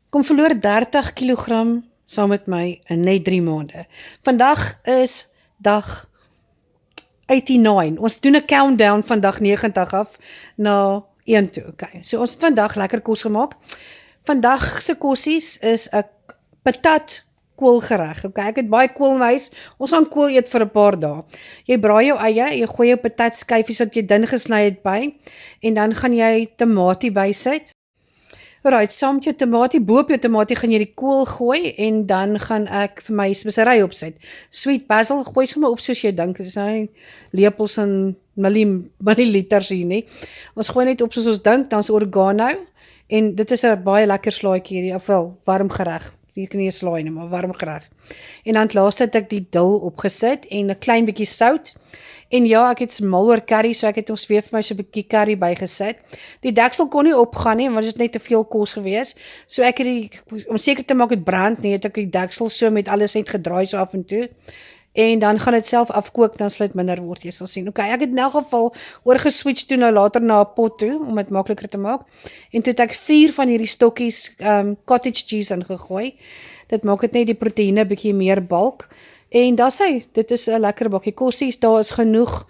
Kom verloor 30 kilogram saam met my in net 3 maande. Vandag is dag 89. Ons doen 'n countdown van dag 90 af na 1 toe. Okay. So ons het vandag lekker kos gemaak. Vandag se kossies is 'n patat koolgereg. Okay, ek het baie kool in my huis. Ons gaan kool eet vir 'n paar dae. Jy braai jou eie, jy gooi jou patatskyfies wat jy dun gesny het by en dan gaan jy tamatie bysit. Alright, saam met jou tamatie, bo op jou tamatie gaan jy die kool gooi en dan gaan ek vir my spesery opsit. Sweet basil, gooi sommer op soos jy dink. Dit is nou nie lepels en milliliters hier nie. Ons gooi net op soos ons dink, dan's oregano en dit is 'n baie lekker slaaitjie hierdie, ofwel warm gereg. Jy kan nie 'n slaai nie, maar warm gereg. En dan laaste het ek die dil opgesit en 'n klein bietjie sout. En ja, ek het mal oor curry, so ek het ons weer vir my so 'n bietjie curry bygesit. Die deksel kon nie opgaan nie, want dit is net te veel kos gewees. So ek het om seker te maak dit brand nie, het ek die deksel so met alles net gedraai so af en toe. En dan gaan dit self afkook, dan sal dit minder word, jy sal sien. Okay, ek het in elk geval oorgeswitch toe nou later na 'n pot toe, om dit makliker te maak. En toe het ek 4 van hierdie stokkies cottage cheese ingegooi. Dit maak dit net die proteïene bietjie meer bulk. En dis hy, dit is 'n lekker bakkie kossies, daar is genoeg.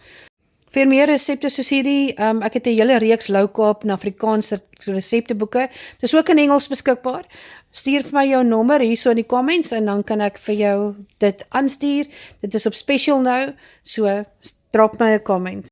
Vir meer resepte soos hierdie, ek het 'n hele reeks Low Carb en Afrikaanse resepteboeke. Dis ook in Engels beskikbaar. Stuur vir my jou nommer hierso in die comments en dan kan ek vir jou dit aanstuur. Dit is op special nou, so drop my 'n comment.